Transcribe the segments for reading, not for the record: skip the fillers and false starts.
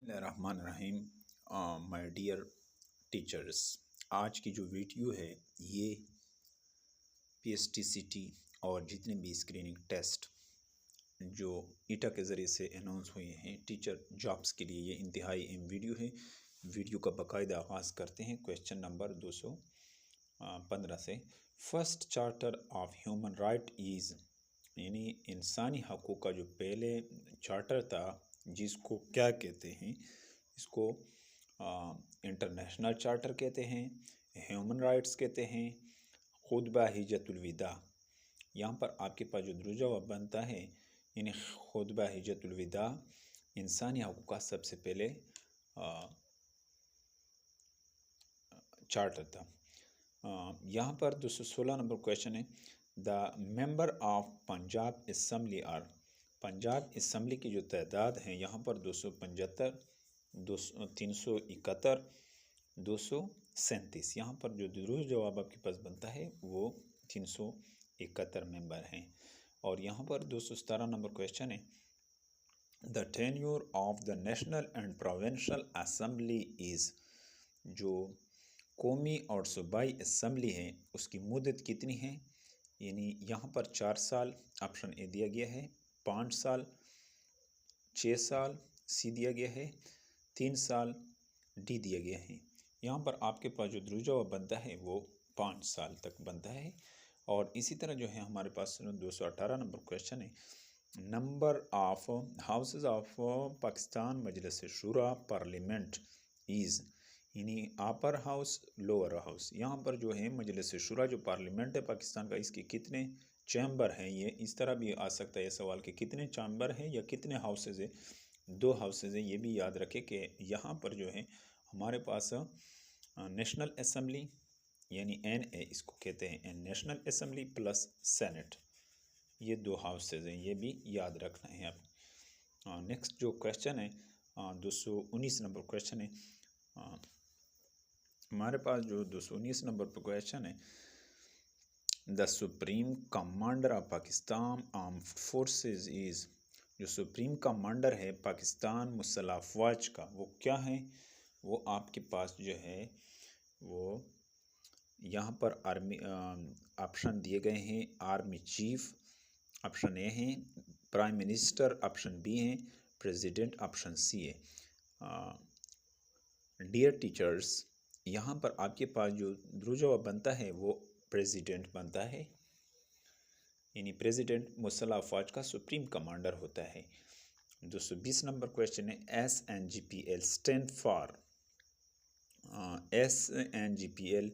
रहमान रहीम। My dear teachers, आज की जो वीडियो है ये पीएसटीसीटी और जितने भी स्क्रीनिंग टेस्ट जो ईटा के ज़रिए से अनाउंस हुए हैं टीचर जॉब्स के लिए, ये इंतहाई अहम वीडियो है। वीडियो का बाकायदा आगाज़ करते हैं क्वेश्चन नंबर 215 से। First charter of human right is, यानी इंसानी हकूक़ का जो पहले चार्टर था जिसको क्या कहते हैं, इसको इंटरनेशनल चार्टर कहते हैं, ह्यूमन राइट्स कहते हैं, खुतबा हिज्जतुल विदा। यहाँ पर आपके पास जो दुरुस्त जवाब बनता है, यानी खुतबा हिज्जतुल विदा इंसानी हकूक़ का सबसे पहले चार्टर था। यहाँ पर 216 नंबर क्वेश्चन है, the member of Punjab assembly are. Punjab assembly की जो तादाद है यहाँ पर 275, 371, 237। यहाँ पर जो दुरुस्त जवाब आपके पास बनता है वो 371 मेंबर हैं। और यहाँ पर 217 नंबर क्वेश्चन है, the tenure of the national and provincial assembly is. जो कौमी और सूबाई असम्बली है उसकी मुद्दत कितनी है, यानी यहाँ पर 4 साल ऑप्शन ए दिया गया है, 5 साल, 6 साल सी दिया गया है, 3 साल डी दिया गया है। यहाँ पर आपके पास जो दुरुस्त जवाब बनता है वो 5 साल तक बनता है। और इसी तरह जो है हमारे पास 218 नंबर क्वेश्चन है, number of houses of Pakistan Majlis Shura parliament is, यानी अपर हाउस लोअर हाउस। यहाँ पर जो है मजलिस शुरा जो पार्लियामेंट है पाकिस्तान का, इसके कितने चैम्बर हैं, ये इस तरह भी आ सकता है ये सवाल कि कितने चैम्बर हैं या कितने हाउसेज है। 2 हाउसेज है, ये भी याद रखें कि यहाँ पर जो है हमारे पास नेशनल असम्बली यानी NA इसको कहते हैं, नेशनल असम्बली प्लस सेनेट, ये 2 हाउसेज हैं, ये भी याद रखना है आप। नेक्स्ट जो क्वेश्चन है 219 नंबर क्वेश्चन है, हमारे पास जो 219 नंबर पर क्वेश्चन है, the supreme commander of Pakistan armed forces is. जो सुप्रीम कमांडर है पाकिस्तान मुसल्लह अफवाज का वो क्या है, वो आपके पास जो है वो यहाँ पर आर्मी ऑप्शन दिए गए हैं, आर्मी चीफ ऑप्शन ए है, प्राइम मिनिस्टर ऑप्शन बी है, प्रेसिडेंट ऑप्शन सी है। डियर टीचर्स, यहाँ पर आपके पास जो दुरुस्त जवाब बनता है वो प्रेसिडेंट बनता है, यानी प्रेसिडेंट मुसल्लह अफवाज का सुप्रीम कमांडर होता है। 220 नंबर क्वेश्चन है, SNGPL स्टैंड फॉर। SNGPL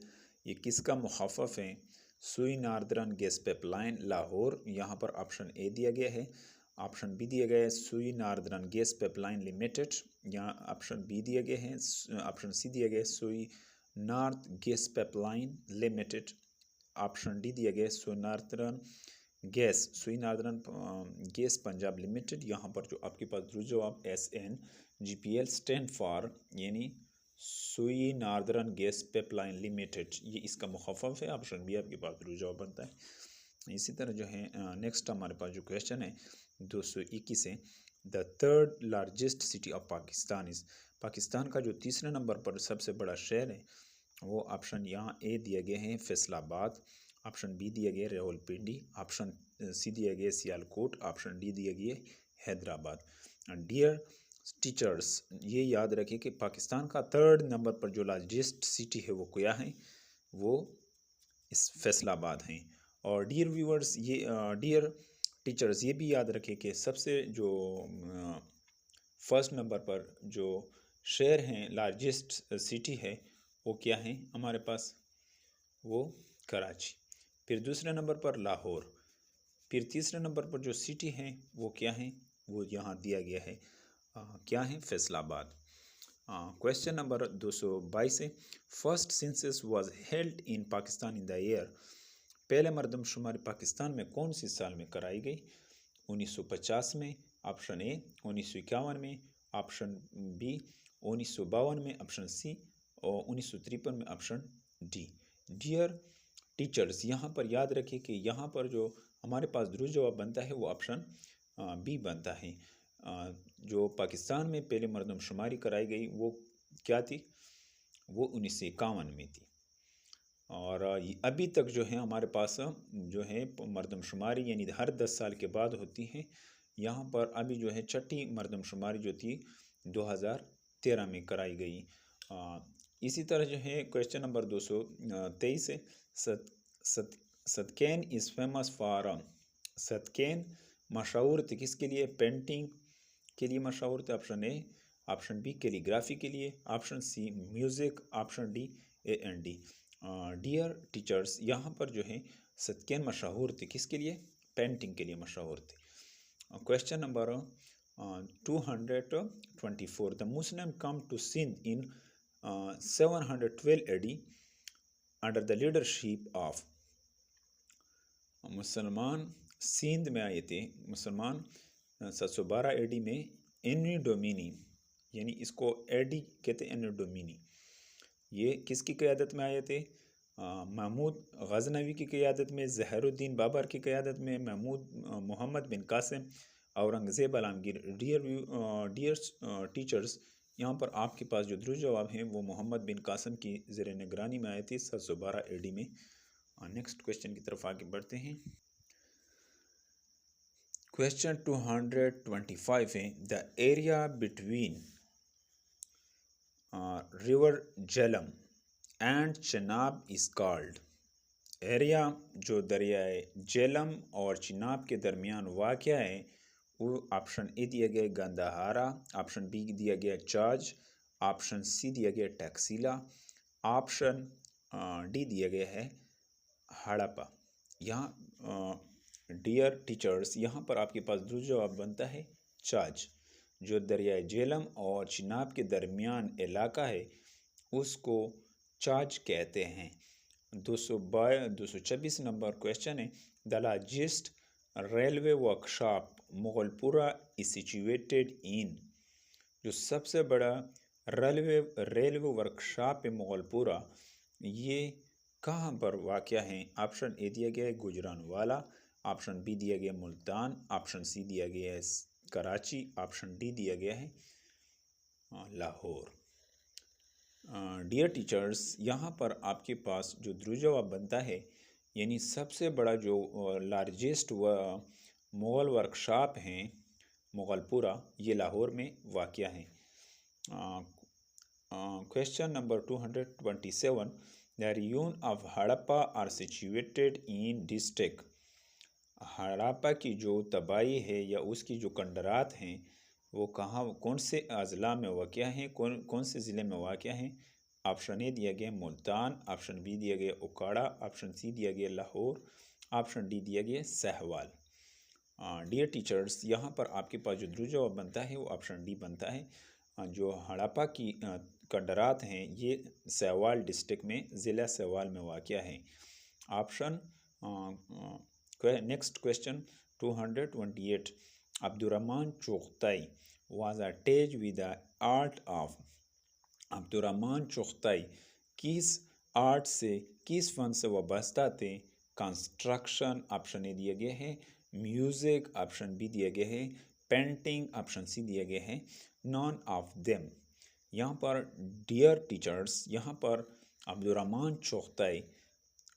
ये किसका मुखाफफ है, सुई नार्दर्न गैस पाइपलाइन लाहौर। यहाँ पर ऑप्शन ए दिया गया है, ऑप्शन बी दिया गया है सुई नार्दर्न गैस पाइपलाइन लिमिटेड, यहाँ ऑप्शन बी दिया गया है, ऑप्शन सी दिया गया है सुई north gas pipeline limited, option D दिया गया है सुई नार्दर्न गैस पंजाब लिमिटेड। यहाँ पर जो आपके पास दुरुस्त जवाब SNGPL स्टैंड फॉर यानी सुई नार्दर्न गैस पाइपलाइन लिमिटेड, ये इसका मुखाफफ है, ऑप्शन बी आपके पास दुरुस्त जवाब बनता है। इसी तरह जो है नेक्स्ट हमारे पास जो क्वेश्चन है 221 है, the third largest city of Pakistan is. Pakistan का जो तीसरे नंबर पर सबसे बड़ा शहर है वो ऑप्शन यहाँ ए दिया गया है फैसलाबाद, ऑप्शन बी दिया गया रावलपिंडी, ऑप्शन सी दिया गया सियालकोट, ऑप्शन डी दिया गया हैदराबाद। डियर टीचर्स, ये याद रखें कि पाकिस्तान का थर्ड नंबर पर जो लार्जेस्ट सिटी है वो क्या है, वो इस फैसलाबाद हैं। और डियर व्यूअर्स, ये डियर टीचर्स ये भी याद रखें कि सबसे जो फर्स्ट नंबर पर जो शहर हैं लार्जेस्ट सिटी है वो क्या है हमारे पास, वो कराची। फिर दूसरे नंबर पर लाहौर, फिर तीसरे नंबर पर जो सिटी है वो क्या है, वो यहाँ दिया गया है क्या है, फैसलाबाद। क्वेश्चन नंबर 222 है, first census was held in Pakistan in the year. पहले मरदमशुमारी पाकिस्तान में कौन सी साल में कराई गई, 1950 में, ऑप्शन ए 1951 में, ऑप्शन बी 1952 में, ऑप्शन सी और 1953 में, ऑप्शन डी। डियर टीचर्स, यहाँ पर याद रखें कि यहाँ पर जो हमारे पास दुरुस्त जवाब बनता है वो ऑप्शन बी बनता है। जो पाकिस्तान में पहले मरदमशुमारी कराई गई वो क्या थी, वो 1951 में थी। और अभी तक जो है हमारे पास जो है मरदमशुमारी यानी हर 10 साल के बाद होती है। यहाँ पर अभी जो है छठी मरदमशुमारी जो थी 2013 में कराई गई। इसी तरह जो है क्वेश्चन नंबर 223 है, Sadequain is famous for, Sadequain मशहूर थे किसके लिए, पेंटिंग के लिए मशहूर थे, option A, option B calligraphy के लिए, option C music, option D A&D। Dear teachers, यहाँ पर जो है सतकैन मशहूर थे किसके लिए, पेंटिंग के लिए मशहूर थे। Question number 224, the Muslim come to Sindh in 712 AD under the leadership of, मुसलमान सिंध में आए थे, मुसलमान 712 AD में एनी डोमिनी, यानी इसको एडी कहते हैं, एनी डोमिनी, ये किसकी क़यादत में आए थे, महमूद गजनवी की क़यादत में, ज़हरुद्दीन बाबर की क़यादत में, महमूद मोहम्मद बिन कासिम, औरंगज़ेब आलमगीर। डियर टीचर्स, यहाँ पर आपके पास जो दुरुस्त जवाब हैं वो मोहम्मद बिन कासिम की ज़ेर निगरानी में आए थे 712 AD में। नेक्स्ट क्वेश्चन की तरफ आगे बढ़ते हैं। क्वेश्चन 225 है, the area between river Jhelum and Chenab is called, area जो दरियाए झेलम और चिनाब के दरमियान वाक़ है वो ऑप्शन ए दिया गया गंदाहारा, ऑप्शन बी दिया गया चार्ज, ऑप्शन सी दिया गया टैक्सीला, ऑप्शन डी दिया गया है हड़प्पा। यहाँ डियर टीचर्स, यहाँ पर आपके पास दुरुस्त जवाब बनता है चार्ज। जो दरियाए झेलम और चिनाब के दरमियान इलाका है उसको चार्ज कहते हैं। 226 नंबर क्वेश्चन है, the largest railway workshop Mughalpura is situated in, जो सबसे बड़ा रेलवे वर्कशॉप है मुगलपुरा, ये कहाँ पर वाक़या है। ऑप्शन ए दिया गया है गुजरानवाला, ऑप्शन बी दिया गया मुल्तान, ऑप्शन सी दिया गया है कराची, ऑप्शन डी दिया गया है लाहौर। डियर टीचर्स, यहाँ पर आपके पास जो दुरुस्त जवाब बनता है, यानी सबसे बड़ा जो लार्जेस्ट मुग़ल वर्कशॉप हैं मुग़लपुरा, ये लाहौर में वाक़या है। Question number 227, the ruin of Harappa are situated in district, Harappa की जो तबाही है या उसकी जो कंडरात हैं वो कहाँ, कौन से अज़ला में वाक़या हैं, कौन से ज़िले में वाक़या हैं। ऑप्शन ए दिया गया मुल्तान, ऑप्शन बी दिया गया उकाड़ा, ऑप्शन सी दिया गया लाहौर, ऑप्शन डी दिया गया सहवाल। डियर टीचर्स, यहाँ पर आपके पास जो दुरुस्त जवाब बनता है वो ऑप्शन डी बनता है। जो हड़प्पा की कंडरात हैं ये सहवाल डिस्ट्रिक्ट में, ज़िला सहवाल में वाक़या है। Option next question 228, Abdurrahman Chughtai was attached with the art of, Abdurrahman Chughtai किस आर्ट से, किस फन से वाबस्ता थे। कंस्ट्रक्शन, ऑप्शन ए दिया गया है म्यूज़िक, ऑप्शन बी दिया गया है पेंटिंग, ऑप्शन सी दिया गया है नॉन ऑफ देम। यहाँ पर डियर टीचर्स, यहाँ पर अब्दुर्रहमान चुग़ताई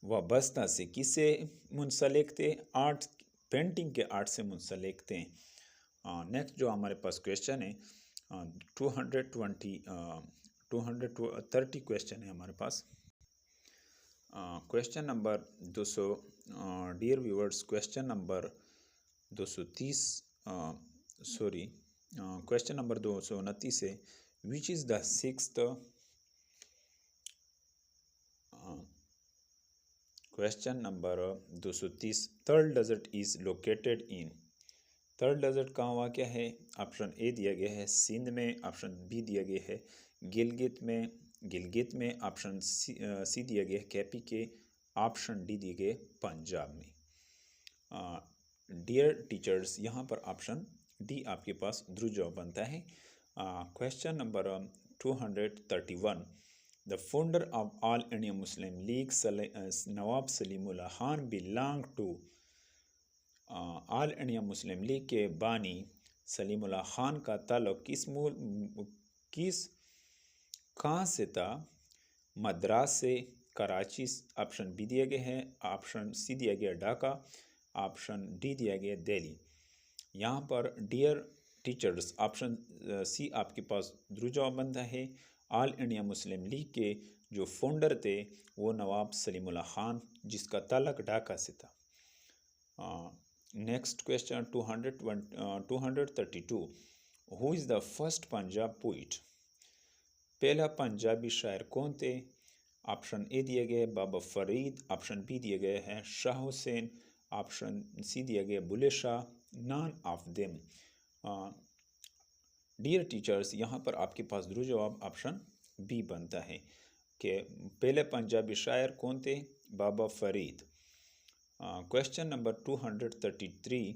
वाबस्ता से किससे मुंसलिक थे, आर्ट, पेंटिंग के आर्ट से मुंसलिक थे। नेक्स्ट जो हमारे पास क्वेश्चन है 230 क्वेश्चन है हमारे पास। Question number 200, dear viewers, question number 230 sorry question number 229 है, which is the sixth, question number 230, third desert is located in, third desert कहाँ वाक़या है। ऑप्शन ए दिया गया है सिंध में, ऑप्शन बी दिया गया है गिलगित में, ऑप्शन सी दिया गया है केपी के, ऑप्शन डी दिए गए पंजाब में। डियर टीचर्स, यहाँ पर ऑप्शन डी आपके पास दुरुस्त जवाब बनता है। Question number 231, the founder of All India Muslim League Nawab Salimullah Khan belong to, All India Muslim League के बानी सलीमुल्लाह खान का ताल्लुक किस कहाँ से था? मद्रास से, कराची, ऑप्शन बी दिया गया है, ऑप्शन सी दिया गया ढाका, ऑप्शन डी दिया गया दिल्ली। यहाँ पर डियर टीचर्स ऑप्शन सी आपके पास दुरुस्त जवाब बनता है। ऑल इंडिया मुस्लिम लीग के जो फाउंडर थे वो नवाब सलीमुल्लाह खान, जिसका ताल्लुक ढाका से था। Next question 232, who is the first Punjab poet? पहला पंजाबी शायर कौन थे? ऑप्शन ए दिया गया है बाबा फरीद, ऑप्शन बी दिया गया है शाह हुसैन, ऑप्शन सी दिया गया Bulleh Shah, none of them. Dear teachers, यहाँ पर आपके पास दुरुस्त जवाब ऑप्शन बी बनता है कि पहले पंजाबी शायर कौन थे? Baba Farid. Question number 233,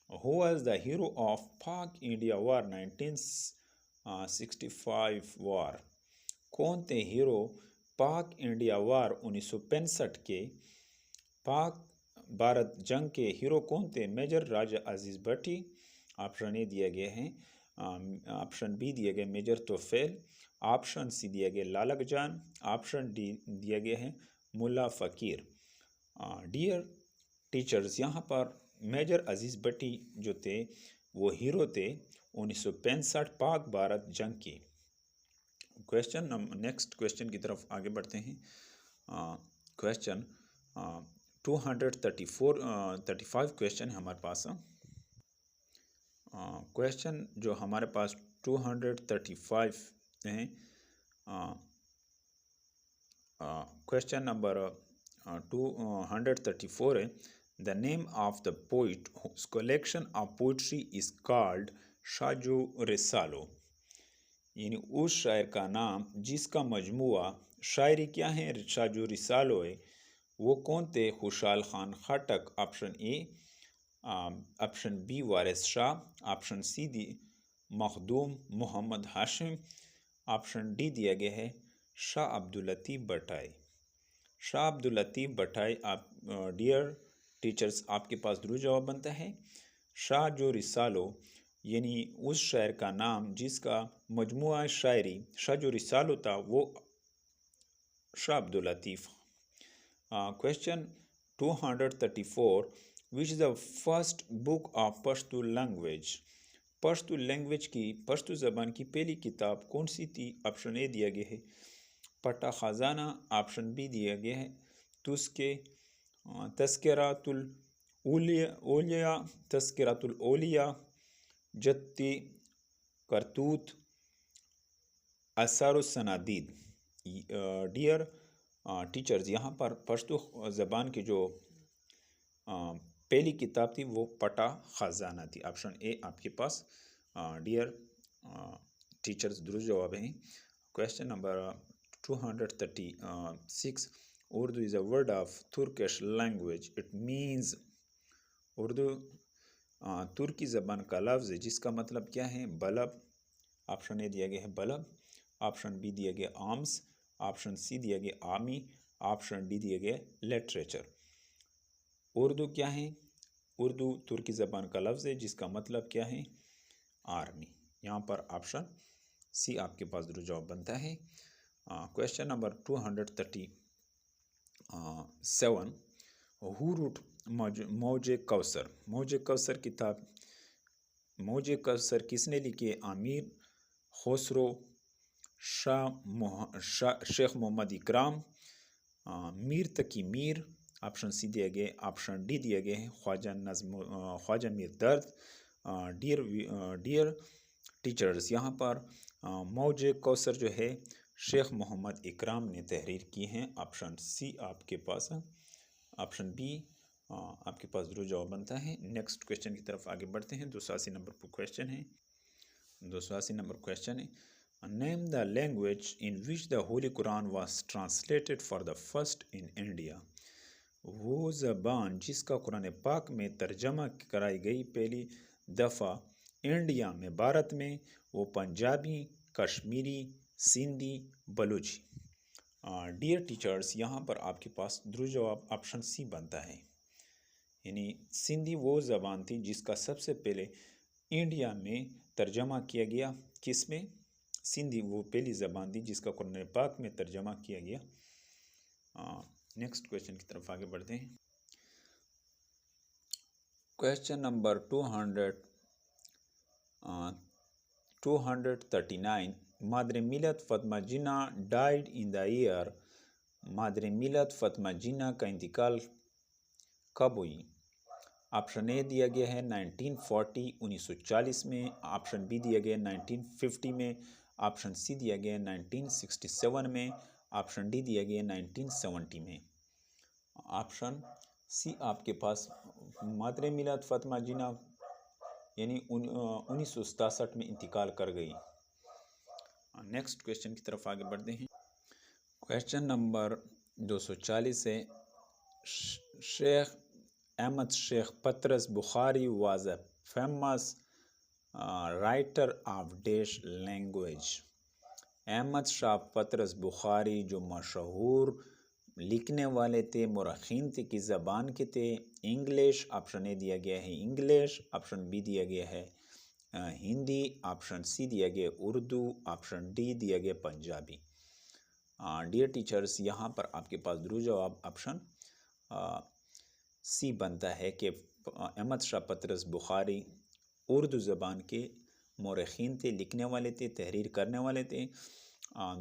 who was the hero of Pak India war 1965 war? कौन थे हीरो पाक इंडिया वार 1965 के? पाक भारत जंग के हीरो कौन थे? Major Raja Aziz Bhatti, option A दिया गया है, ऑप्शन बी दिया गया मेजर तोफेल, ऑप्शन सी दिया गया लालक जान, ऑप्शन डी दिया गया है मुल्ला फ़कीर। डियर टीचर्स, यहाँ पर मेजर अजीज़ भट्टी जो थे वो हीरो थे 1965 पाक भारत जंग की। नेक्स्ट क्वेश्चन की तरफ आगे बढ़ते हैं। क्वेश्चन 235 क्वेश्चन है हमारे पास। क्वेश्चन जो हमारे पास 235 हैं, क्वेश्चन नंबर 234 है, the name of the poet whose collection of poetry is called Shah Jo Risalo. यानी उस शायर का नाम जिसका मजमुआ शायरी क्या है शाजू रिसालो है, वो कौन थे? Khushal Khan Khattak, option A, option B Waris Shah, option C the Makhdoom Mohammad Hashim, option D दिया गया है शाह अब्दुल लतीफ़ भट्टाई। शाह अब्दुल लतीफ़ भट्टाई। आप डियर टीचर्स, आपके पास दुरुस्त जवाब बनता है शाह जो रिसालो, यानी उस शायर का नाम जिसका मजमुआ शायरी शाह जो रिसालो था वो Shah Abdul Latif. Question 234, which is the first book of Pashto language? Pashto language की, पश्तो ज़बान की पहली किताब कौन सी थी? ऑप्शन ए दिया गया है पट्टा ख़जाना, ऑप्शन बी दिया गया है तुस्के तस्किरातुल ओलिया, तस्किरातुल ओलिया, जत्ती करतूत, असारुस सनादीद। डियर टीचर्स, यहाँ पर पश्तो ज़बान की जो पहली किताब थी वो पट्टा ख़जाना थी। ऑप्शन ए आपके पास डियर टीचर्स दुरुस्त जवाब है। Question number 236, Urdu is a word of Turkish language, it means. Urdu तुर्की ज़बान का लफ्ज़ है जिसका मतलब क्या है? बलब। ऑप्शन ए दिया गया है बलब, ऑप्शन बी दिया गया आर्म्स, ऑप्शन सी दिया गया आर्मी, ऑप्शन डी दिया गया लिटरेचर। उर्दू क्या है? उर्दू तुर्की ज़बान का लफ्ज़ है जिसका मतलब क्या है? आर्मी। यहाँ पर ऑप्शन सी आपके पास दुरुस्त जवाब बनता है। क्वेश्चन नंबर 237, हु रूट मौजे कौसर? मौजे कौसर किताब, मौजे कौसर किसने लिखी है? आमिर खुसरो, शेख मोहम्मद इकराम, मीर तकी मीर, ऑप्शन सी दिया गया, ऑप्शन डी दिया गया है ख्वाजा मीर दर्द। डियर टीचर्स, यहाँ पर मौजे कौसर जो है शेख मोहम्मद इकराम ने तहरीर की हैं। ऑप्शन सी आपके पास, ऑप्शन बी आपके पास दुरुस्त जवाब बनता है। नेक्स्ट क्वेश्चन की तरफ आगे बढ़ते हैं। 280 नंबर पर क्वेश्चन है। 280 नंबर क्वेश्चन है, name the language in which the holy Quran was translated for the first in India. वो ज़बान जिसका कुरान पाक में तर्जमा कराई गई पहली दफ़ा इंडिया में, भारत में, वो पंजाबी, कश्मीरी, सिंधी, बलूची। डियर टीचर्स, यहाँ पर आपके पास दुरुस्त जवाब ऑप्शन सी बनता है, यानी सिंधी वो ज़बान थी जिसका सबसे पहले इंडिया में तर्जमा किया गया किस में? सिंधी वो पहली ज़बान थी जिसका कुरान पाक में तर्जमा किया गया। नेक्स्ट क्वेश्चन की तरफ आगे बढ़ते हैं। Question number 239। मादर मिलत फ़ातिमा जिन्ना डाइड इन द ईयर। मादर मिलत फ़ातिमा जिन्ना का इंतकाल कब हुई? ऑप्शन ए दिया गया है 1940 1940 में, ऑप्शन बी दिया गया है 1950 में, ऑप्शन सी दिया गया है 1967 में, ऑप्शन डी दिया गया है 1970 में। ऑप्शन सी आपके पास मादर मिलत फ़ातिमा जिन्ना यानी 1967 में इंतकाल कर गई। नेक्स्ट क्वेश्चन की तरफ आगे बढ़ते हैं। क्वेश्चन नंबर 240 है। Sheikh Ahmad Sheikh Patras Bukhari was a famous writer of dash language. Ahmad Shah Patras Bukhari जो मशहूर लिखने वाले थे, मुरखीन थे, किस ज़बान के थे? इंग्लिश। ऑप्शन ए दिया गया है इंग्लिश, ऑप्शन बी दिया गया है हिंदी, ऑप्शन सी दिया गया उर्दू, ऑप्शन डी दिया गया पंजाबी। डियर टीचर्स, यहाँ पर आपके पास दुरुस्त जवाब ऑप्शन सी बनता है कि अहमद शाह पतरस बुखारी उर्दू ज़बान के मौरखीन थे, लिखने वाले थे, तहरीर करने वाले थे।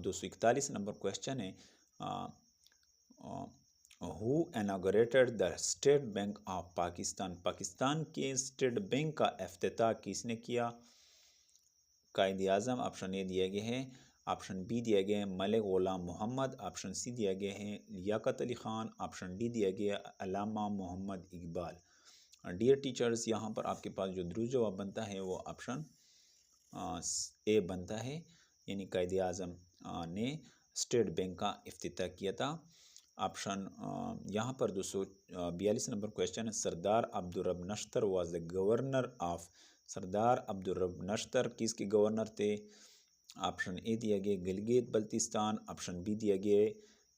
241 नंबर क्वेश्चन है। Who inaugurated the state bank of Pakistan. Pakistan के स्टेट बैंक का इफ्तिताह किसने किया? कायद आज़म। ऑप्शन ए दिया गया है, ऑप्शन बी दिया गया है मलिक ग़ुलाम मोहम्मद, ऑप्शन सी दिया गया है लियाकत अली ख़ान, ऑप्शन डी दिया गया अल्लामा मोहम्मद इकबाल। डियर टीचर्स, यहाँ पर आपके पास जो दुरुस्त जवाब बनता है वो ऑप्शन ए बनता है, यानी कायद आज़म ने स्टेट बैंक का इफ्तिताह किया था। ऑप्शन यहाँ पर 242 नंबर क्वेश्चन है। सरदार अब्दुल रब नश्तर वाज द गवर्नर ऑफ। सरदार अब्दुल रब नश्तर किसके गवर्नर थे? ऑप्शन ए दिया गया गिलगित बल्तिस्तान, ऑप्शन बी दिया गया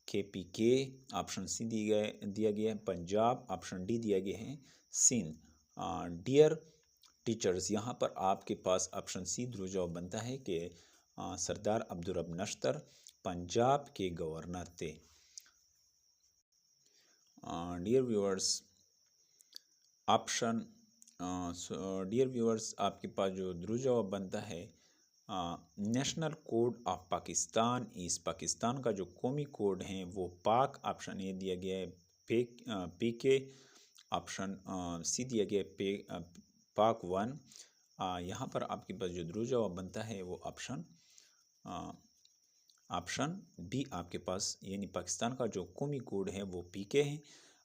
KPK, ऑप्शन सी दिया गया है पंजाब, ऑप्शन डी दिया गया है सिंध। डियर टीचर्स, यहाँ पर आपके पास ऑप्शन सी दुरुस्त जवाब बनता है कि सरदार अब्दुल रब नश्तर पंजाब के गवर्नर थे। Dear viewers, option dear viewers, आपके पास जो दुरुस्त जवाब बनता है नेशनल कोड ऑफ पाकिस्तान इस पाकिस्तान का जो कौमी कोड है वो पाक। ऑप्शन ए दिया गया है PK, ऑप्शन सी दिया गया है पाक 1। यहाँ पर आपके पास जो दुरुस्त जवाब बनता है वो ऑप्शन बी आपके पास, यानी पाकिस्तान का जो कौमी कोड है वो PK है।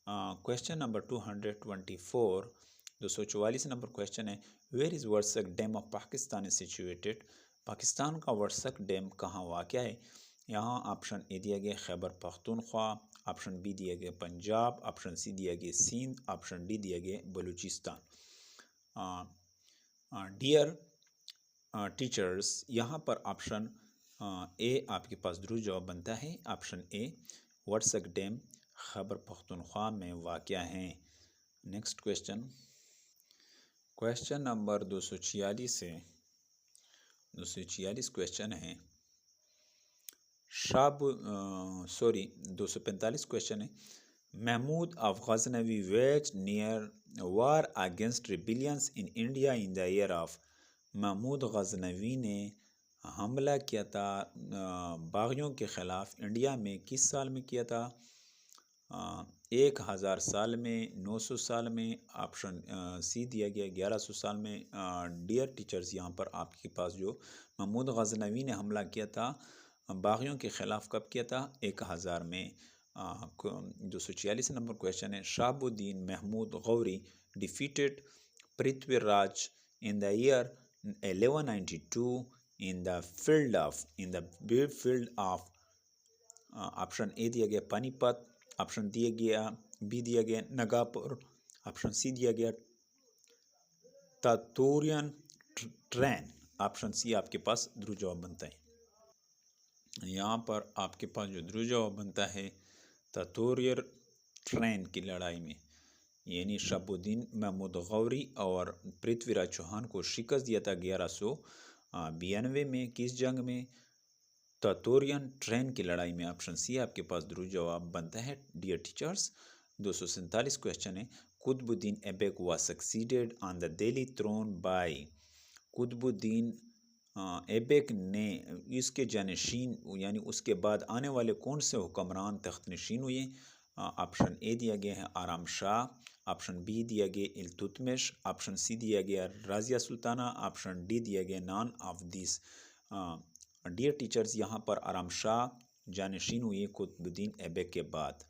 क्वेश्चन नंबर 224, 244 नंबर क्वेश्चन है। Where is Warsak dam of Pakistan is situated. Pakistan का वर्सक डैम कहाँ वाक़या है? यहाँ ऑप्शन ए दिया गया खैबर पख्तूनख्वा, ऑप्शन बी दिया गया पंजाब, ऑप्शन सी दिया गया सिंध, ऑप्शन डी दिया गया बलूचिस्तान। डियर टीचर्स, यहाँ पर ऑप्शन ए आपके पास दुरुस्त जवाब बनता है। Option A Warsak dam Khyber Pakhtunkhwa में वाक़या है। नेक्स्ट क्वेश्चन, क्वेश्चन नंबर 246 है। 246 क्वेश्चन है। 245 क्वेश्चन है। Mahmud of Ghaznavi waged near war against rebellions in India in the year of. Mahmud Ghaznavi ने हमला किया था बागियों के ख़िलाफ़ इंडिया में किस साल में किया था? 1000 साल में, 900 साल में, ऑप्शन सी दिया गया 1100 साल में। डियर टीचर्स, यहाँ पर आपके पास जो महमूद गजनवी ने हमला किया था बागियों के ख़िलाफ़ कब किया था? 1000 में। 246 नंबर क्वेश्चन है। Shahabuddin Mahmud Ghori defeated Prithviraj in the year 1192 in the field of. Option A दिया गया पानीपत, ऑप्शन दिया गया बी दिया गया नगापुर, ऑप्शन सी दिया गया तातुरियन ट्रेन। ऑप्शन सी आपके पास दुरुस्त जवाब बनता है। यहाँ पर आपके पास जो दुरुस्त जवाब बनता है तातुरियन ट्रेन की लड़ाई में। यानी शहाबुद्दीन महमूद गौरी और पृथ्वीराज चौहान को शिकस्त दिया था 1192 में। किस जंग में? तातोरियन ट्रेन की लड़ाई में। ऑप्शन सी आपके पास दुरुस्त जवाब बनता है डियर टीचर्स। 247 क्वेश्चन है, Qutubuddin Aibak was succeeded on the Delhi throne by. Qutubuddin Aibak ने इसके जानशीन यानी उसके बाद आने वाले कौन से हुक्मरान तख्त नशीन हुए? ऑप्शन ए दिया गया है आराम शाह, ऑप्शन बी दिया गया इल्तुतमिश, ऑप्शन सी दिया गया राजिया सुल्ताना, ऑप्शन डी दिया गया none of this. Dear teachers, यहाँ पर आराम शाह जानशीन हुई कुतुबुद्दीन ऐबक के बाद।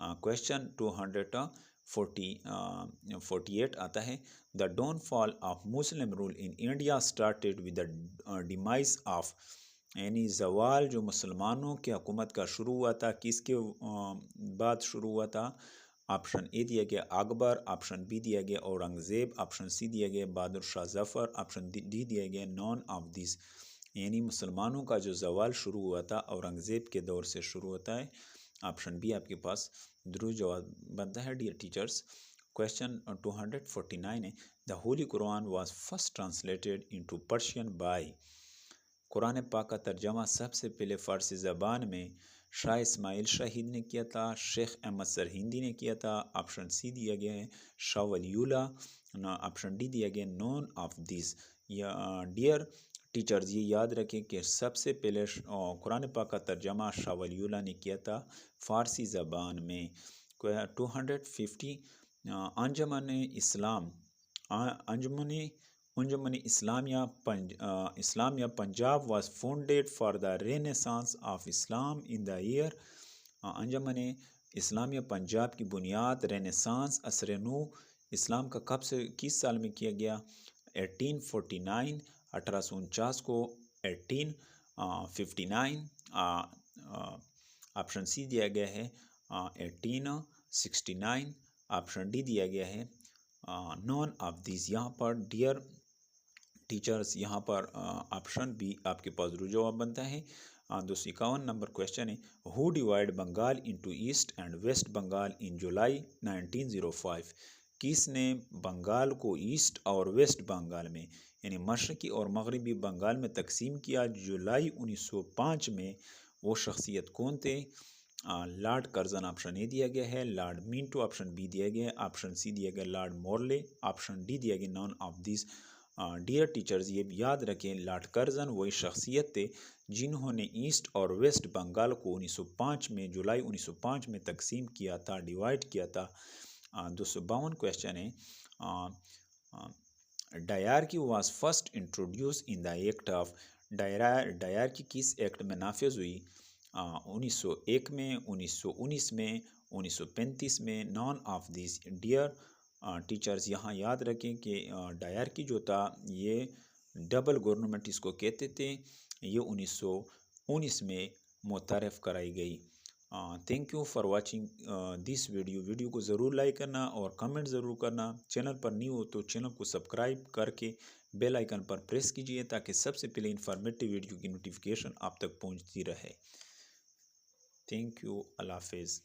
क्वेश्चन 248 आता है, the downfall of Muslim rule in India started with the demise of, यानी जवाल जो मुसलमानों की हुकूमत का शुरू हुआ था किसके बाद शुरू हुआ था? ऑप्शन ए दिया गया अकबर, ऑप्शन बी दिया गया औरंगज़ेब, ऑप्शन सी दिया गया बहादुर शाह जफ़र, ऑप्शन डी दिया गया नॉन ऑफ दिस। यानी मुसलमानों का जो जवाल शुरू हुआ था औरंगज़ेब के दौर से शुरू होता है। ऑप्शन बी आपके पास दुरुस्त जवाब बनता है डियर टीचर्स। क्वेश्चन 249 है, the holy Quran was first translated into Persian by. Quran पाक का तर्जमा सबसे पहले फ़ारसी ज़बान में शाह इस्माइल शाहिद ने किया था, शेख अहमद सरहिंदी ने किया था। ऑप्शन सी दिया गया है शाह वलीउल्लाह, ऑप्शन डी दिया गया नॉन ऑफ दिस। या डियर टीचर्स, ये याद रखें कि सबसे पहले कुरान पाक का तर्जमा शाह वलीउल्लाह ने किया था फ़ारसी ज़बान में। 250 Anjuman Islam Anjuman Islamia Punjab was founded for the renaissance of Islam in the year. Anjuman Islamia Punjab की बुनियाद रेनेसांस असर नू इस्लाम का कब से किस साल में किया गया? 1849, 1849 को, 1859, ऑप्शन सी दिया गया है 1869, ऑप्शन डी दिया गया है नॉन ऑफ दिस। यहाँ पर डियर टीचर्स, यहाँ पर ऑप्शन बी आपके पास दुरुस्त जवाब बनता है। 251 नंबर क्वेश्चन है, who divided Bengal into east and west Bengal in July 1905। किसने बंगाल को ईस्ट और वेस्ट बंगाल में यानी मशरक़ी और मगरबी बंगाल में तकसीम किया जुलाई 1905 में? वो शख्सियत कौन थे? लॉर्ड कर्जन ऑप्शन ए दिया गया है, लॉर्ड मिंटो ऑप्शन बी दिया गया है, ऑप्शन सी दिया गया लॉर्ड मॉर्ले, ऑप्शन डी दिया गया none of this. Dear teachers, ये याद रखें लॉर्ड कर्जन वही शख्सियत थे जिन्होंने ईस्ट और वेस्ट बंगाल को 1905 में जुलाई 1905 में तकसीम किया था, डिवाइड किया था। 252 क्वेश्चन है, dyarchy was first introduce in the act of. Dyarchy किस एक्ट में नाफिज हुई? 1901 में, 1919 में, 1935 में, none of this. Dear teachers, यहाँ याद रखें कि डायरकी जो था ये डबल गवर्नमेंट इसको कहते थे, ये 1919 में मुतारफ़ कराई गई। Thank you for watching this video को ज़रूर लाइक करना और कमेंट ज़रूर करना। चैनल पर न्यू हो तो चैनल को सब्सक्राइब करके बेल आइकन पर प्रेस कीजिए ताकि सबसे पहले इंफॉर्मेटिव वीडियो की नोटिफिकेशन आप तक पहुंचती रहे। थैंक यू, अल्लाह हाफिज़।